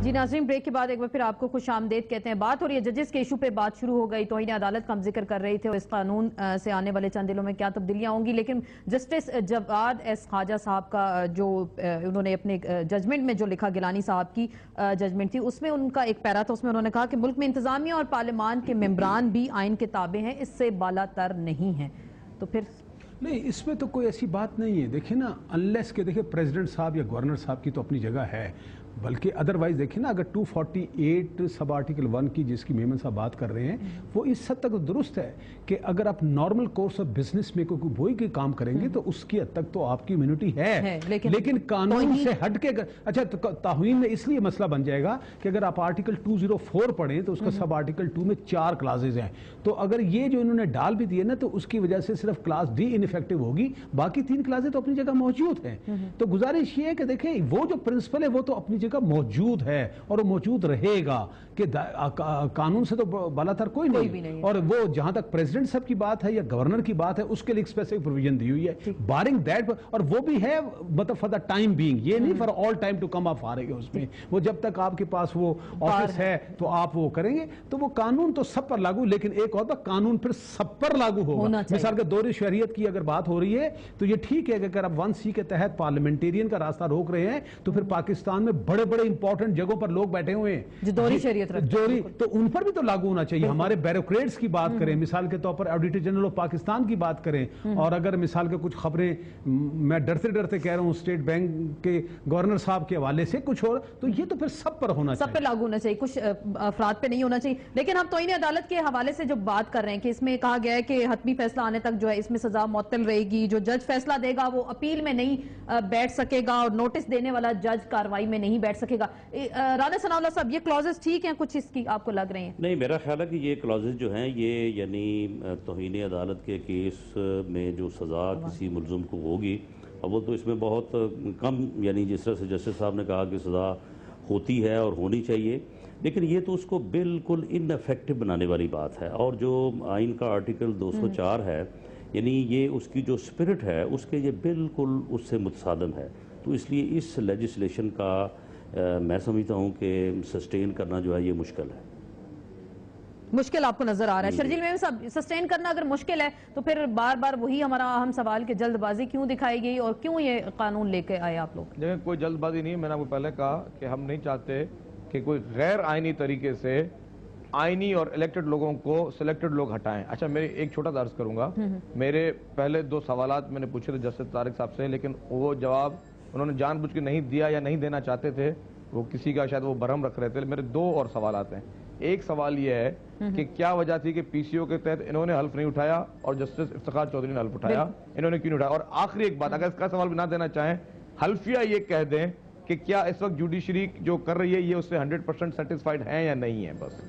جی ناظرین، بریک کے بعد ایک بار پھر آپ کو خوش آمدید کہتے ہیں. بات ہو رہی ہے ججز کے ایشو پہ، بات شروع ہو گئی. توہین عدالت کا ہم ذکر کر رہے تھے اور اس قانون سے آنے والے چند دنوں میں کیا تبدیلیاں ہوں گی. لیکن جسٹس جواد ایس خواجہ صاحب کا جو انہوں نے اپنے ججمنٹ میں جو لکھا، گیلانی صاحب کی ججمنٹ تھی، اس میں ان کا ایک پیرا تھا، اس میں انہوں نے کہا کہ ملک میں انتظامیہ اور پارلیمان کے ممبران بھی آئین کے تابع ہیں، اس سے بالا تر نہیں ہیں. تو پھر نہیں، اس میں تو کوئی ایسی بات نہیں ہے. دیکھیں نا، انلیس کہ دیکھیں پریزیڈنٹ صاحب یا گورنر صاحب کی تو اپنی جگہ ہے، بلکہ ادروائز دیکھیں نا، اگر 248 سب آرٹیکل 1 کی جس کی میمن صاحب بات کر رہے ہیں، وہ اس حد تک درست ہے کہ اگر آپ نارمل کورس آف بزنس میں کوئی کے کام کریں گے تو اس کی حد تک تو آپ کی امیونٹی ہے. لیکن قانون سے ہٹ کے اچھا توہین میں اس لیے مسئلہ بن جائے گا کہ اگر آپ آرٹیکل 204 پڑھیں تو اس کا سب آرٹیکل 2 میں 4 کلازز ہیں. تو اگر یہ جو انہوں نے ڈال بھی دیے نا، تو اس کی وجہ سے صرف کلاس ڈی انفیکٹو ہوگی، باقی 3 کلازیں تو اپنی جگہ موجود ہیں. تو گزارش یہ ہے کہ دیکھیں وہ جو پرنسپل ہے وہ تو اپنی جگہ موجود ہے اور وہ موجود رہے گا کہ قانون سے تو بالا تر کوئی نہیں. اور وہ جہاں تک پریزیڈنٹ صاحب کی بات ہے یا گورنر کی بات ہے، اس کے لیے ایک اسپیسیفک پروویژن دی ہوئی ہے بارنگ دیٹ، اور وہ بھی ہے مطلب فار دا ٹائم بینگ، یہ نہیں for all time to come آپ آ رہے گا. اس میں وہ جب تک آپ کے پاس وہ آفس ہے تو آپ وہ کریں گے. تو وہ قانون تو سب پر لاگو، لیکن ایک اور بات، قانون پھر سب پر لاگو ہوگا. مثال کے دور شہریت کی اگر بات ہو رہی ہے تو یہ ٹھیک ہے کہ اگر آپ 1C کے تحت پارلیمنٹیرین کا راستہ روک رہے ہیں تو پھر پاکستان میں بڑے بڑے امپورٹنٹ جگہوں پر لوگ بیٹھے ہوئے ہیں جو دوہری شہریت رکھتے ہیں، تو ان پر بھی تو لاگو ہونا چاہیے. ہمارے بیروکریٹس کی بات کریں، مثال کے طور پر آڈیٹر جنرل آف پاکستان کی بات کریں، اور اگر مثال کے کچھ خبریں میں ڈرتے ڈرتے کہہ رہا ہوں اسٹیٹ بینک کے گورنر صاحب کے حوالے سے کچھ اور، تو یہ تو پھر سب پر ہونا چاہیے، سب پہ لاگو ہونا چاہیے، کچھ افراد پہ نہیں ہونا چاہیے. لیکن ہم توہین عدالت کے حوالے سے جو بات کر رہے ہیں کہ اس میں کہا گیا ہے کہ حتمی فیصلہ آنے تک جو ہے اس میں سزا معطل رہے گی، جو جج فیصلہ دے گا وہ اپیل میں نہیں بیٹھ سکے گا، اور نوٹس دینے والا جج کاروائی میں نہیں بیٹھ سکے گا. رانا ثناء اللہ صاحب، یہ کلوزز ٹھیک ہیں کچھ اس کی آپ کو لگ رہے ہیں؟ نہیں، میرا خیال ہے کہ یہ کلوزز جو ہیں یہ یعنی توہین عدالت کے کیس میں جو سزا کسی ملزم کو ہوگی، اول تو اس میں بہت کم، یعنی جس طرح سے جسٹس صاحب نے کہا کہ سزا ہوتی ہے اور ہونی چاہیے، لیکن یہ تو اس کو بالکل ان افیکٹو بنانے والی بات ہے. اور جو آئین کا آرٹیکل 204 ہے، یعنی یہ اس کی جو سپرٹ ہے اس کے یہ بالکل اس سے متصادم ہے. تو اس لیے اس لیجسلیشن کا میں سمجھتا ہوں کہ سسٹین کرنا جو ہے یہ مشکل ہے. مشکل آپ کو نظر آ رہا ہے شرجیل میمن صاحب؟ سسٹین کرنا اگر مشکل ہے تو پھر بار بار وہی ہمارا اہم سوال کہ جلد بازی کیوں دکھائی گئی اور کیوں یہ قانون لے کے آئے آپ لوگ؟ دیکھیں، کوئی جلد بازی نہیں ہے. میں نے آپ کو پہلے کہا کہ ہم نہیں چاہتے کہ کوئی غیر آئینی طریقے سے آئینی اور الیکٹڈ لوگوں کو سلیکٹڈ لوگ ہٹائیں. اچھا، میں ایک چھوٹا سا عرض کروں گا. میرے پہلے 2 سوالات میں نے پوچھے تھے جسٹس طارق صاحب سے، لیکن وہ جواب انہوں نے جان بوجھ کے نہیں دیا یا نہیں دینا چاہتے تھے. وہ کسی کا شاید وہ برہم رکھ رہے تھے. میرے 2 اور سوالات ہیں. ایک سوال یہ ہے کہ کیا وجہ تھی کہ پی سی او کے تحت انہوں نے حلف نہیں اٹھایا اور جسٹس افتخار چودھری نے حلف اٹھایا؟ انہوں نے کیوں نہیں اٹھایا؟ اور آخری ایک بات، اگر اس کا سوال بھی نہ دینا چاہیں، حلفیہ یہ کہہ دیں کہ کیا اس وقت جوڈیشری جو کر رہی ہے یہ اس سے 100% سیٹسفائیڈ ہیں یا نہیں ہیں. بس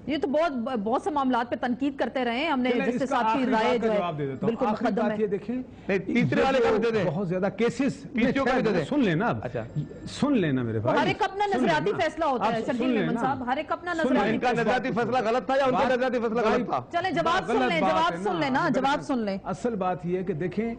یہ تو بہت سے معاملات پہ تنقید کرتے رہے ہیں ہم نے. جسٹس صاحب کی رائے جو ہے بالکل مقدم ہے. دیکھیں، تیسرے والے کا بھی دے دیں، بہت زیادہ کیسز پی سی او کا بھی دے دیں. سن لینا، اچھا سن لینا میرے بھائی. ہر ایک اپنا نظریاتی فیصلہ ہوتا ہے شرجیل میمن صاحب، ہر ایک اپنا نظریاتی. ان کا نظریاتی فیصلہ غلط تھا یا ان کا نظریاتی فیصلہ غلط تھا؟ چلیں جواب سن لیں، جواب سن لیں نا، جواب سن لیں. اصل بات یہ ہے کہ دیکھیں،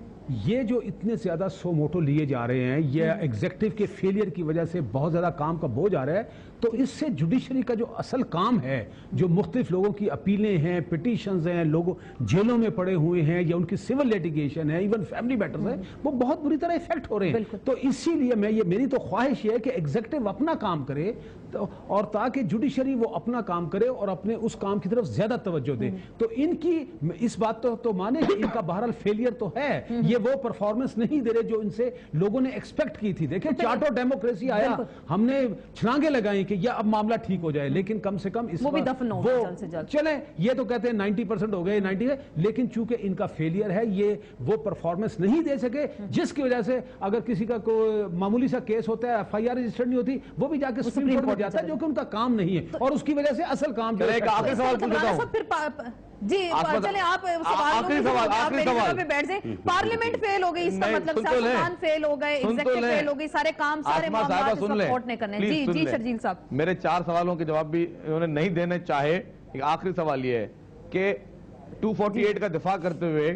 یہ جو اتنے زیادہ سو موٹو لیے جا رہے ہیں، یہ ایگزیکٹو کے فیلئر کی وجہ سے بہت زیادہ کام کا بوجھ آ رہا ہے. تو اس سے جوڈیشری کا جو اصل کام ہے، جو مختلف لوگوں کی اپیلیں ہیں، پٹیشنز ہیں، لوگ جیلوں میں پڑے ہوئے ہیں یا ان کی سول لیٹیگیشن ہے، ایون فیملی میٹرز ہیں، وہ بہت بری طرح افیکٹ ہو رہے ہیں. تو اسی لیے میری تو خواہش یہ ہے کہ ایگزیکٹو اپنا کام کرے اور تاکہ جوڈیشری وہ اپنا کام کرے اور اپنے اس کام کی طرف زیادہ توجہ دے. تو ان کی اس بات تو مانے کہ ان کا بہرحال فیلئر تو ہے، یہ وہ پرفارمنس نہیں دے رہے جو ان سے لوگوں نے ایکسپیکٹ کی تھی. دیکھیں، چارٹ آف ڈیموکریسی آیا، ہم نے چھلانگیں لگائیں کہ یہ اب معاملہ ٹھیک ہو جائے، لیکن کم سے کم اس وہ بھی دفن ہو جلد سے جلد. چلیں، یہ تو کہتے ہیں 90% ہو گئے، 90 ہے، لیکن چونکہ ان کا فیلئر ہے، یہ وہ پرفارمنس نہیں دے سکے جس کی وجہ سے اگر کسی کا کوئی معمولی سا کیس ہوتا ہے، ایف آئی آر رجسٹر نہیں ہوتی، وہ بھی جا کے سپریم کورٹ میں جاتا ہے، جو کہ ان کا کام نہیں ہے، اور اس کی وجہ سے اصل کام جو ہے. آخری سوال پوچھ لیتا ہوں. جی چلیں، آپ سوال پہ بیٹھ جائیں. پارلیمنٹ فیل ہو گئی، اس کا مطلب سیاستدان فیل ہو گئے، ایگزیکٹو فیل ہو گئی، سارے کام سارے معاملات اس وقت کورٹ نے کرنے. جی شرجیل صاحب، میرے 4 سوالوں کے جواب بھی انہوں نے نہیں دینے چاہے. ایک آخری سوال یہ ہے کہ 248 کا دفاع کرتے ہوئے